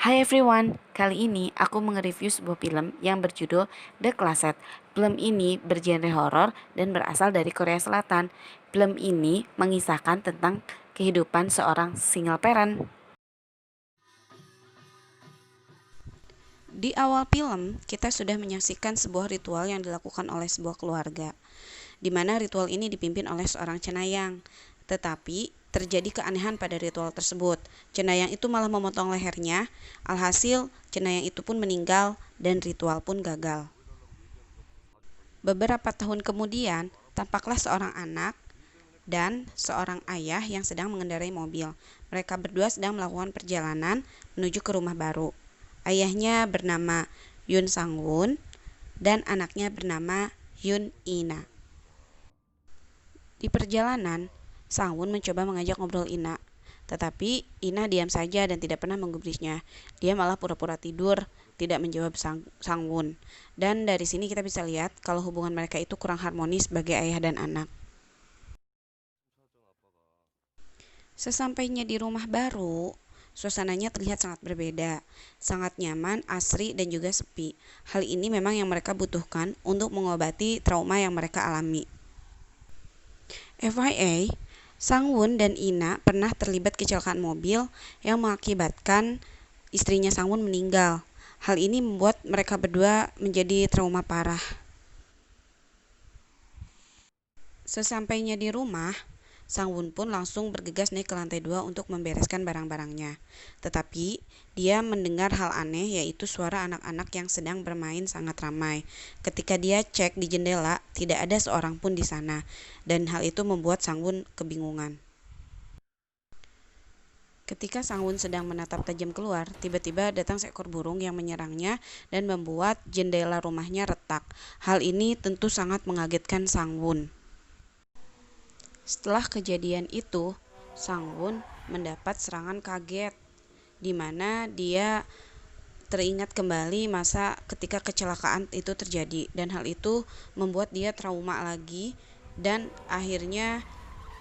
Hai everyone, kali ini aku nge-review sebuah film yang berjudul The Closet. Film ini bergenre horor dan berasal dari Korea Selatan. Film ini mengisahkan tentang kehidupan seorang single parent. Di awal film, kita sudah menyaksikan sebuah ritual yang dilakukan oleh sebuah keluarga, di mana ritual ini dipimpin oleh seorang cenayang. Tetapi terjadi keanehan pada ritual tersebut. Cenayang itu malah memotong lehernya, alhasil cenayang itu pun meninggal dan ritual pun gagal. Beberapa tahun kemudian, tampaklah seorang anak dan seorang ayah yang sedang mengendarai mobil. Mereka berdua sedang melakukan perjalanan menuju ke rumah baru. Ayahnya bernama Yoon Sang-won dan anaknya bernama Yoon Ina. Di perjalanan, Sang-won mencoba mengajak ngobrol Ina, tetapi Ina diam saja dan tidak pernah menggubrisnya. Dia malah pura-pura tidur, tidak menjawab Sang-won. Dan dari sini kita bisa lihat kalau hubungan mereka itu kurang harmonis sebagai ayah dan anak. Sesampainya di rumah baru, suasananya terlihat sangat berbeda, sangat nyaman, asri, dan juga sepi. Hal ini memang yang mereka butuhkan untuk mengobati trauma yang mereka alami. FYI, Sang-won dan Ina pernah terlibat kecelakaan mobil yang mengakibatkan istrinya Sang-won meninggal. Hal ini membuat mereka berdua menjadi trauma parah. Sesampainya di rumah, Sang-won pun langsung bergegas naik ke lantai 2 untuk membereskan barang-barangnya. Tetapi, dia mendengar hal aneh, yaitu suara anak-anak yang sedang bermain sangat ramai. Ketika dia cek di jendela, tidak ada seorang pun di sana, dan hal itu membuat Sang-won kebingungan. Ketika Sang-won sedang menatap tajam keluar, tiba-tiba datang seekor burung yang menyerangnya dan membuat jendela rumahnya retak. Hal ini tentu sangat mengagetkan Sang-won. Setelah kejadian itu, Sang-won mendapat serangan kaget, di mana dia teringat kembali masa ketika kecelakaan itu terjadi, dan hal itu membuat dia trauma lagi, dan akhirnya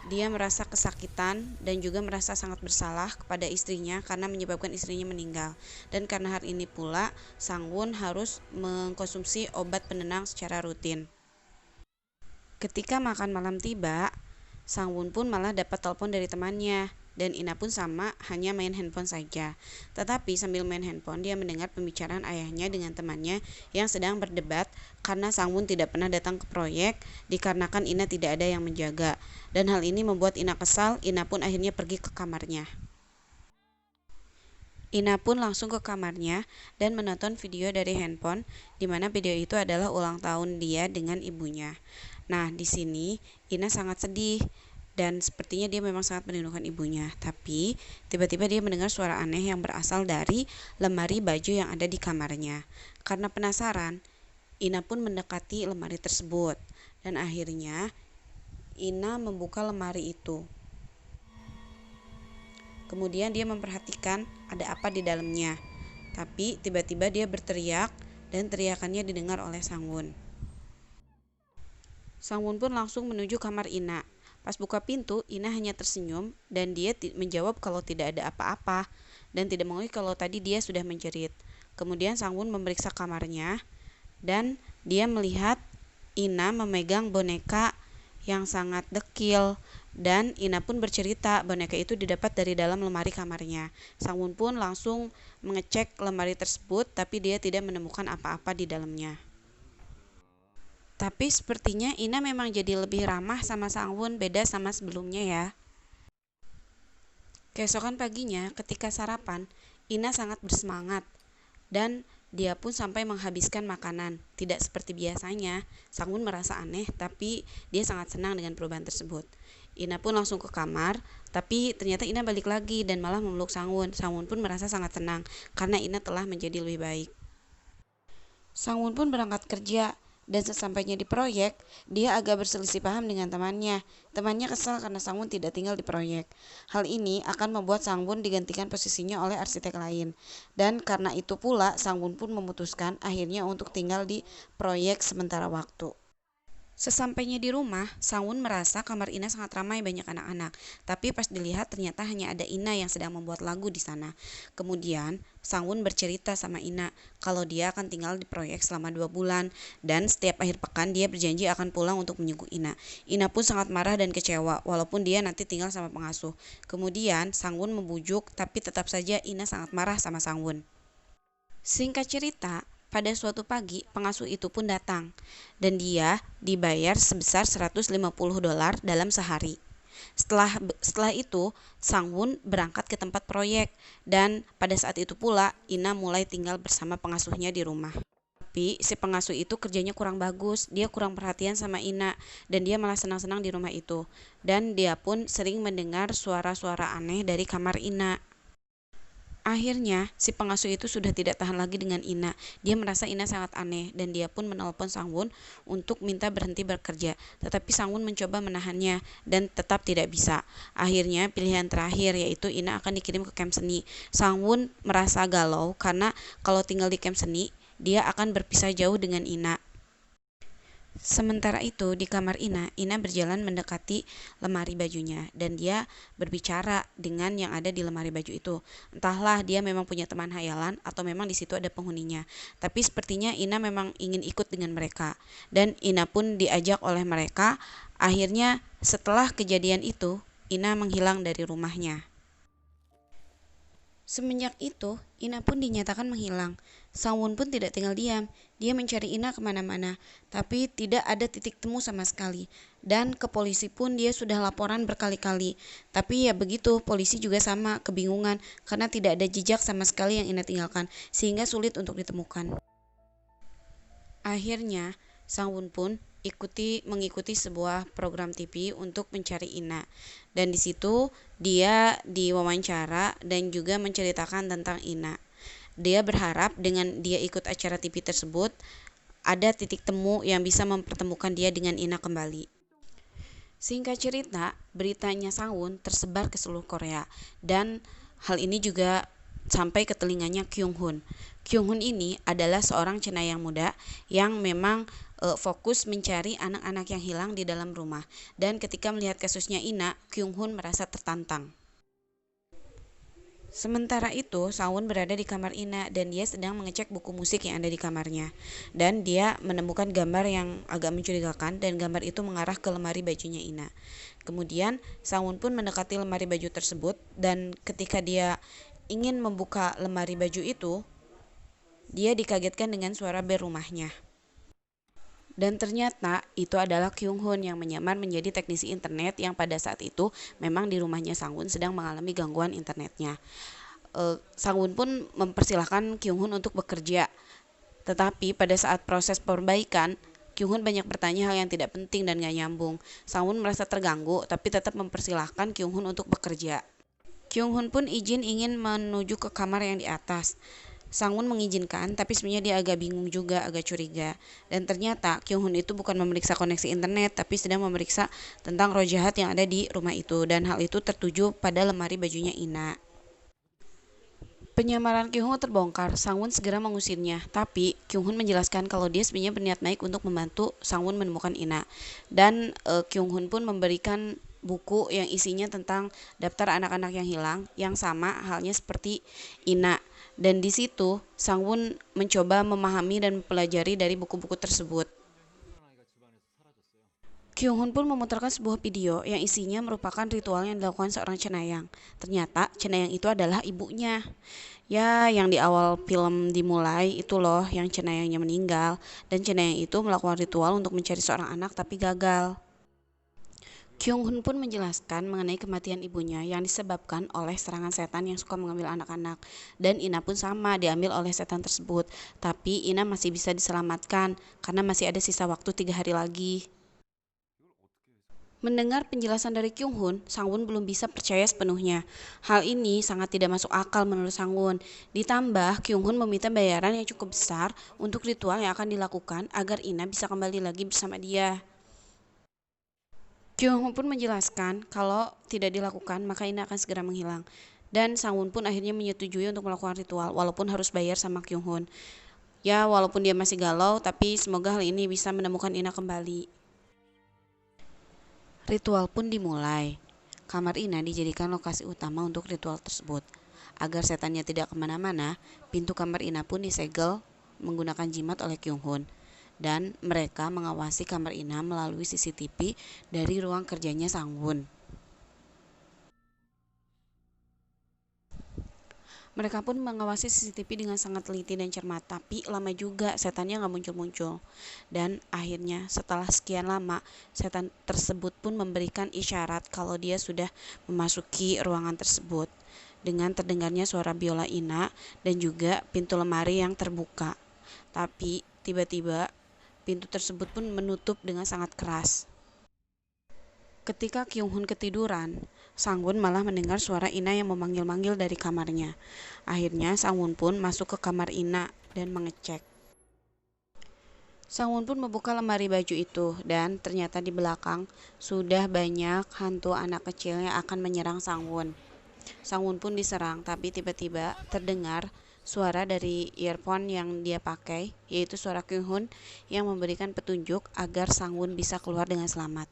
dia merasa kesakitan dan juga merasa sangat bersalah kepada istrinya karena menyebabkan istrinya meninggal. Dan karena hal ini pula, Sang-won harus mengkonsumsi obat penenang secara rutin. Ketika makan malam tiba, Sang-won pun malah dapat telepon dari temannya, dan Ina pun sama, hanya main handphone saja. Tetapi sambil main handphone, dia mendengar pembicaraan ayahnya dengan temannya yang sedang berdebat karena Sang-won tidak pernah datang ke proyek dikarenakan Ina tidak ada yang menjaga. Dan hal ini membuat Ina kesal. Ina pun akhirnya pergi ke kamarnya. Ina pun langsung ke kamarnya dan menonton video dari handphone, di mana video itu adalah ulang tahun dia dengan ibunya. Nah, di sini Ina sangat sedih dan sepertinya dia memang sangat merindukan ibunya. Tapi tiba-tiba dia mendengar suara aneh yang berasal dari lemari baju yang ada di kamarnya. Karena penasaran, Ina pun mendekati lemari tersebut dan akhirnya Ina membuka lemari itu. Kemudian dia memperhatikan ada apa di dalamnya. Tapi tiba-tiba dia berteriak dan teriakannya didengar oleh Sang-won. Sang-won pun langsung menuju kamar Ina. Pas buka pintu, Ina hanya tersenyum dan dia menjawab kalau tidak ada apa-apa dan tidak mengakui kalau tadi dia sudah menjerit. Kemudian Sang-won memeriksa kamarnya dan dia melihat Ina memegang boneka yang sangat dekil, dan Ina pun bercerita boneka itu didapat dari dalam lemari kamarnya. Sang-won pun langsung mengecek lemari tersebut, tapi dia tidak menemukan apa-apa di dalamnya. Tapi sepertinya Ina memang jadi lebih ramah sama Sang-won, beda sama sebelumnya ya. Keesokan paginya, ketika sarapan, Ina sangat bersemangat dan dia pun sampai menghabiskan makanan. Tidak seperti biasanya, Sang-won merasa aneh, tapi dia sangat senang dengan perubahan tersebut. Ina pun langsung ke kamar, tapi ternyata Ina balik lagi dan malah memeluk Sang-won. Sang-won pun merasa sangat senang karena Ina telah menjadi lebih baik. Sang-won pun berangkat kerja, dan sesampainya di proyek, dia agak berselisih paham dengan temannya. Temannya kesal karena Sang-won tidak tinggal di proyek. Hal ini akan membuat Sang-won digantikan posisinya oleh arsitek lain. Dan karena itu pula, Sang-won pun memutuskan akhirnya untuk tinggal di proyek sementara waktu. Sesampainya di rumah, Sangwon merasa kamar Ina sangat ramai banyak anak-anak. Tapi pas dilihat ternyata hanya ada Ina yang sedang membuat lagu di sana. Kemudian, Sangwon bercerita sama Ina kalau dia akan tinggal di proyek selama 2 bulan. Dan setiap akhir pekan dia berjanji akan pulang untuk menjenguk Ina. Ina pun sangat marah dan kecewa walaupun dia nanti tinggal sama pengasuh. Kemudian, Sangwon membujuk tapi tetap saja Ina sangat marah sama Sangwon. Singkat cerita, pada suatu pagi pengasuh itu pun datang dan dia dibayar sebesar $150 dalam sehari. Setelah itu, Sangwon berangkat ke tempat proyek dan pada saat itu pula Ina mulai tinggal bersama pengasuhnya di rumah. Tapi si pengasuh itu kerjanya kurang bagus, dia kurang perhatian sama Ina dan dia malah senang-senang di rumah itu. Dan dia pun sering mendengar suara-suara aneh dari kamar Ina. Akhirnya, si pengasuh itu sudah tidak tahan lagi dengan Ina. Dia merasa Ina sangat aneh dan dia pun menelpon Sangwon untuk minta berhenti bekerja. Tetapi Sangwon mencoba menahannya dan tetap tidak bisa. Akhirnya, pilihan terakhir yaitu Ina akan dikirim ke camp seni. Sangwon merasa galau karena kalau tinggal di camp seni, dia akan berpisah jauh dengan Ina. Sementara itu, di kamar Ina berjalan mendekati lemari bajunya dan dia berbicara dengan yang ada di lemari baju itu. Entahlah dia memang punya teman hayalan atau memang di situ ada penghuninya. Tapi sepertinya Ina memang ingin ikut dengan mereka dan Ina pun diajak oleh mereka. Akhirnya, setelah kejadian itu, Ina menghilang dari rumahnya. Semenjak itu, Ina pun dinyatakan menghilang. Sangwon pun tidak tinggal diam. Dia mencari Ina kemana-mana, tapi tidak ada titik temu sama sekali. Dan ke polisi pun dia sudah laporan berkali-kali. Tapi ya begitu, polisi juga sama, kebingungan karena tidak ada jejak sama sekali yang Ina tinggalkan, sehingga sulit untuk ditemukan. Akhirnya, Sangwon pun mengikuti sebuah program TV untuk mencari Ina. Dan di situ dia diwawancara dan juga menceritakan tentang Ina. Dia berharap dengan dia ikut acara TV tersebut ada titik temu yang bisa mempertemukan dia dengan Ina kembali. Singkat cerita, beritanya Sangwon tersebar ke seluruh Korea dan hal ini juga sampai ke telinganya Kyung Hun. Kyung Hun ini adalah seorang cenayang muda yang memang fokus mencari anak-anak yang hilang di dalam rumah. Dan ketika melihat kasusnya Ina, Kyung Hun merasa tertantang. Sementara itu, Sangwon berada di kamar Ina dan dia sedang mengecek buku musik yang ada di kamarnya. Dan dia menemukan gambar yang agak mencurigakan dan gambar itu mengarah ke lemari bajunya Ina. Kemudian, Sangwon pun mendekati lemari baju tersebut dan ketika dia ingin membuka lemari baju itu, dia dikagetkan dengan suara bel rumahnya. Dan ternyata itu adalah Kyung Hun yang menyamar menjadi teknisi internet yang pada saat itu memang di rumahnya Sangwon sedang mengalami gangguan internetnya. Sangwon pun mempersilahkan Kyung Hun untuk bekerja. Tetapi pada saat proses perbaikan, Kyung Hun banyak bertanya hal yang tidak penting dan gak nyambung. Sangwon merasa terganggu tapi tetap mempersilahkan Kyung Hun untuk bekerja. Kyung Hun pun ingin menuju ke kamar yang di atas. Sangwon mengizinkan, tapi sebenarnya dia agak bingung juga, agak curiga. Dan ternyata Kyung Hun itu bukan memeriksa koneksi internet, tapi sedang memeriksa tentang roh jahat yang ada di rumah itu. Dan hal itu tertuju pada lemari bajunya Ina. Penyamaran Kyung Hun terbongkar, Sangwon segera mengusirnya. Tapi Kyung Hun menjelaskan kalau dia sebenarnya berniat baik untuk membantu Sangwon menemukan Ina. Dan Kyung Hun pun memberikan buku yang isinya tentang daftar anak-anak yang hilang, yang sama halnya seperti Ina. Dan di situ Sangwon mencoba memahami dan mempelajari dari buku-buku tersebut. Kyung Hun pun memutarkan sebuah video yang isinya merupakan ritual yang dilakukan seorang cenayang. Ternyata cenayang itu adalah ibunya. Ya, yang di awal film dimulai itu loh yang cenayangnya meninggal. Dan cenayang itu melakukan ritual untuk mencari seorang anak tapi gagal. Kyung Hun pun menjelaskan mengenai kematian ibunya yang disebabkan oleh serangan setan yang suka mengambil anak-anak. Dan Ina pun sama, diambil oleh setan tersebut. Tapi Ina masih bisa diselamatkan karena masih ada sisa waktu 3 hari lagi. Mendengar penjelasan dari Kyung Hun, Sangwon belum bisa percaya sepenuhnya. Hal ini sangat tidak masuk akal menurut Sangwon. Ditambah, Kyung Hun meminta bayaran yang cukup besar untuk ritual yang akan dilakukan agar Ina bisa kembali lagi bersama dia. Kyung Hun pun menjelaskan kalau tidak dilakukan maka Ina akan segera menghilang. Dan Sangwon pun akhirnya menyetujui untuk melakukan ritual walaupun harus bayar sama Kyung Hun. Ya, walaupun dia masih galau, tapi semoga hal ini bisa menemukan Ina kembali. Ritual pun dimulai. Kamar Ina dijadikan lokasi utama untuk ritual tersebut. Agar setannya tidak kemana-mana, pintu kamar Ina pun disegel menggunakan jimat oleh Kyung Hun. Dan mereka mengawasi kamar Ina melalui CCTV dari ruang kerjanya Sang Won. Mereka pun mengawasi CCTV dengan sangat teliti dan cermat, tapi lama juga setannya nggak muncul-muncul. Dan akhirnya setelah sekian lama, setan tersebut pun memberikan isyarat kalau dia sudah memasuki ruangan tersebut. Dengan terdengarnya suara biola Ina dan juga pintu lemari yang terbuka. Tapi tiba-tiba pintu tersebut pun menutup dengan sangat keras. Ketika Kyung Hun ketiduran, Sang Won malah mendengar suara Ina yang memanggil-manggil dari kamarnya. Akhirnya Sang Won pun masuk ke kamar Ina dan mengecek. Sang Won pun membuka lemari baju itu dan ternyata di belakang sudah banyak hantu anak kecil yang akan menyerang Sang Won. Sang Won pun diserang, tapi tiba-tiba terdengar suara dari earphone yang dia pakai, yaitu suara Kyung Hun yang memberikan petunjuk agar Sang Won bisa keluar dengan selamat.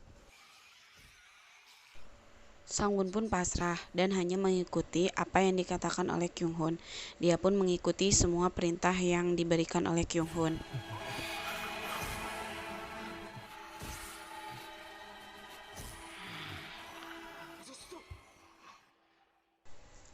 Sang Won pun pasrah dan hanya mengikuti apa yang dikatakan oleh Kyung Hun. Dia pun mengikuti semua perintah yang diberikan oleh Kyung Hun.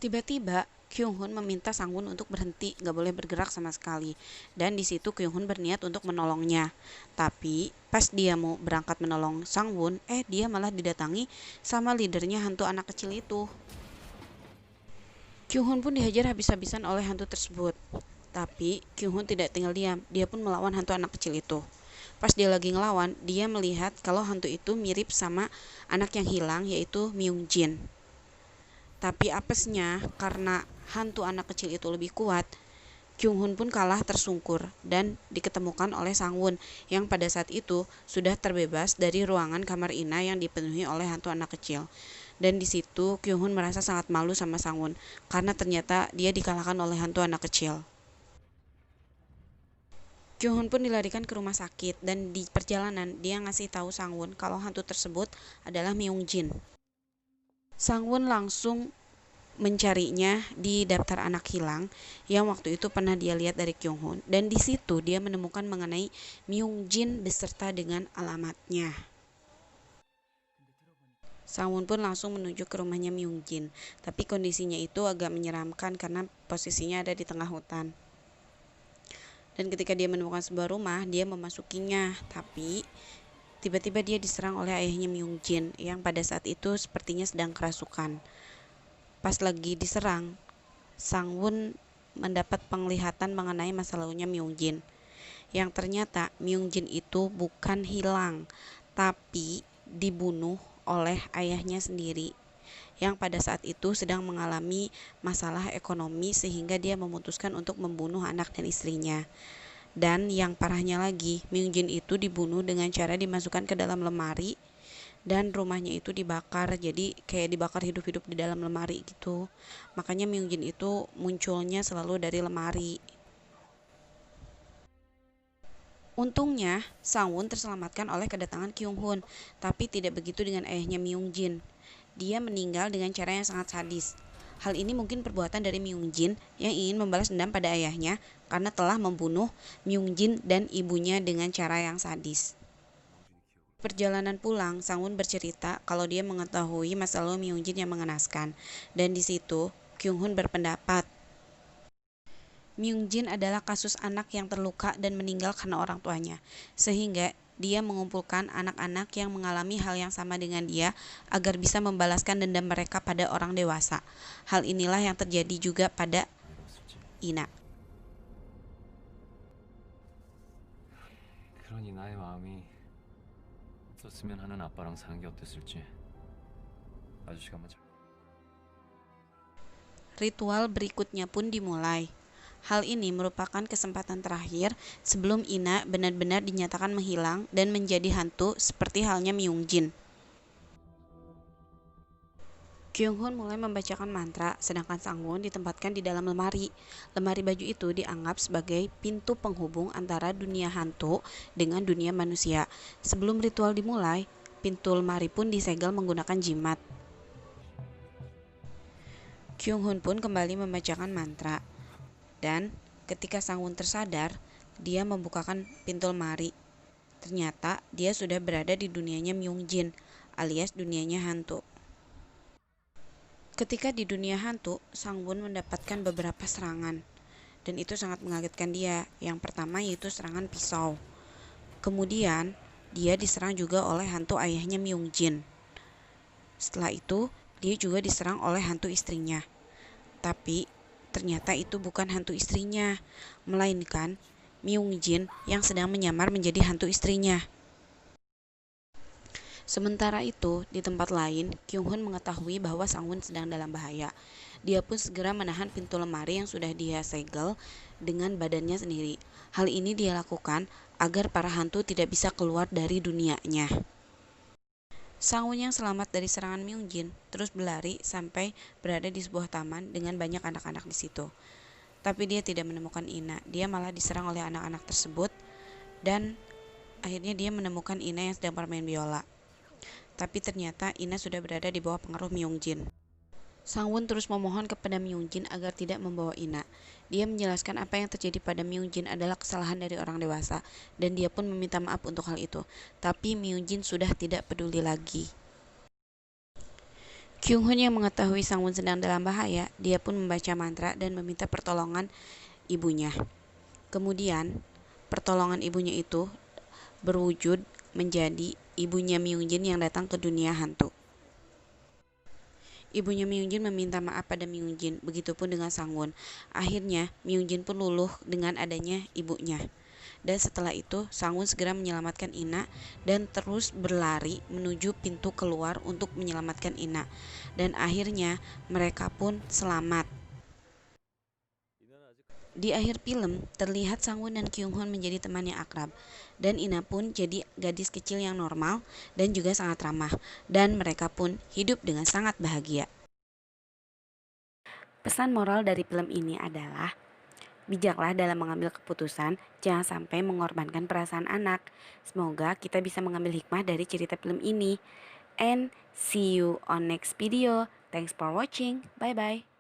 Tiba-tiba Kyung Hun meminta Sang Won untuk berhenti, gak boleh bergerak sama sekali. Dan di situ Kyung Hun berniat untuk menolongnya. Tapi pas dia mau berangkat menolong Sang Won, dia malah didatangi sama leadernya hantu anak kecil itu. Kyung Hun pun dihajar habis-habisan oleh hantu tersebut. Tapi Kyung Hun tidak tinggal diam, dia pun melawan hantu anak kecil itu. Pas dia lagi ngelawan, dia melihat kalau hantu itu mirip sama anak yang hilang, yaitu Myung Jin. Tapi apesnya, karena hantu anak kecil itu lebih kuat, Kyung Hun pun kalah tersungkur dan diketemukan oleh Sang Won yang pada saat itu sudah terbebas dari ruangan kamar Ina yang dipenuhi oleh hantu anak kecil. Dan di situ Kyung Hun merasa sangat malu sama Sang Won karena ternyata dia dikalahkan oleh hantu anak kecil. Kyung Hun pun dilarikan ke rumah sakit dan di perjalanan dia ngasih tahu Sang Won kalau hantu tersebut adalah Myung Jin. Sang Won langsung mencarinya di daftar anak hilang yang waktu itu pernah dia lihat dari Kyung Hun, dan di situ dia menemukan mengenai Myung Jin beserta dengan alamatnya. Sang Won pun langsung menuju ke rumahnya Myung Jin, tapi kondisinya itu agak menyeramkan karena posisinya ada di tengah hutan. Dan ketika dia menemukan sebuah rumah, dia memasukinya, tapi tiba-tiba dia diserang oleh ayahnya Myung Jin yang pada saat itu sepertinya sedang kerasukan. Pas lagi diserang, Sang Won mendapat penglihatan mengenai masa lalunya Myung Jin. Yang ternyata Myung Jin itu bukan hilang, tapi dibunuh oleh ayahnya sendiri yang pada saat itu sedang mengalami masalah ekonomi sehingga dia memutuskan untuk membunuh anak dan istrinya. Dan yang parahnya lagi, Myung Jin itu dibunuh dengan cara dimasukkan ke dalam lemari dan rumahnya itu dibakar, jadi kayak dibakar hidup-hidup di dalam lemari gitu. Makanya Myung Jin itu munculnya selalu dari lemari. Untungnya, Sang Won terselamatkan oleh kedatangan Kyung Hun, tapi tidak begitu dengan ayahnya Myung Jin. Dia meninggal dengan cara yang sangat sadis. Hal ini mungkin perbuatan dari Myung Jin yang ingin membalas dendam pada ayahnya karena telah membunuh Myung Jin dan ibunya dengan cara yang sadis. Perjalanan pulang, Sang Won bercerita kalau dia mengetahui masa lalu Myung Jin yang mengenaskan. Dan di situ, Kyung Hun berpendapat Myung Jin adalah kasus anak yang terluka dan meninggal karena orang tuanya, sehingga dia mengumpulkan anak-anak yang mengalami hal yang sama dengan dia agar bisa membalaskan dendam mereka pada orang dewasa. Hal inilah yang terjadi juga pada Ina. 그러니 나의 마음이 없었으면 하는 아빠랑 사는 게 어땠을지 아저씨가 맞아. Ritual berikutnya pun dimulai. Hal ini merupakan kesempatan terakhir sebelum Ina benar-benar dinyatakan menghilang dan menjadi hantu seperti halnya Myung Jin. Kyung Hun mulai membacakan mantra, sedangkan Sang Won ditempatkan di dalam lemari. Lemari baju itu dianggap sebagai pintu penghubung antara dunia hantu dengan dunia manusia. Sebelum ritual dimulai, pintu lemari pun disegel menggunakan jimat. Kyung Hun pun kembali membacakan mantra, dan ketika Sang Won tersadar, dia membukakan pintu lemari. Ternyata dia sudah berada di dunianya Myung Jin, alias dunianya hantu. Ketika di dunia hantu, Sang Won mendapatkan beberapa serangan, dan itu sangat mengagetkan dia. Yang pertama yaitu serangan pisau. Kemudian dia diserang juga oleh hantu ayahnya Myung Jin. Setelah itu, dia juga diserang oleh hantu istrinya. Tapi ternyata itu bukan hantu istrinya, melainkan Myung Jin yang sedang menyamar menjadi hantu istrinya. Sementara itu, di tempat lain, Kyung Hun mengetahui bahwa Sang Won sedang dalam bahaya. Dia pun segera menahan pintu lemari yang sudah dia segel dengan badannya sendiri. Hal ini dia lakukan agar para hantu tidak bisa keluar dari dunianya. Sang Won yang selamat dari serangan Myung Jin terus berlari sampai berada di sebuah taman dengan banyak anak-anak di situ. Tapi dia tidak menemukan Ina. Dia malah diserang oleh anak-anak tersebut, dan akhirnya dia menemukan Ina yang sedang bermain biola. Tapi ternyata Ina sudah berada di bawah pengaruh Myung Jin. Sang Won terus memohon kepada Myung Jin agar tidak membawa Ina. Dia menjelaskan apa yang terjadi pada Myung Jin adalah kesalahan dari orang dewasa, dan dia pun meminta maaf untuk hal itu. Tapi Myung Jin sudah tidak peduli lagi. Kyung Hun yang mengetahui Sang Won sedang dalam bahaya, dia pun membaca mantra dan meminta pertolongan ibunya. Kemudian, pertolongan ibunya itu berwujud menjadi ibunya Myung Jin yang datang ke dunia hantu. Ibunya Myung Jin meminta maaf pada Myung Jin, begitupun dengan Sang Won. Akhirnya, Myung Jin pun luluh dengan adanya ibunya. Dan setelah itu, Sang Won segera menyelamatkan Ina dan terus berlari menuju pintu keluar untuk menyelamatkan Ina. Dan akhirnya, mereka pun selamat. Di akhir film, terlihat Sang Won dan Kyung Hun menjadi teman yang akrab, dan Ina pun jadi gadis kecil yang normal dan juga sangat ramah, dan mereka pun hidup dengan sangat bahagia. Pesan moral dari film ini adalah, bijaklah dalam mengambil keputusan, jangan sampai mengorbankan perasaan anak. Semoga kita bisa mengambil hikmah dari cerita film ini. And see you on next video. Thanks for watching. Bye-bye.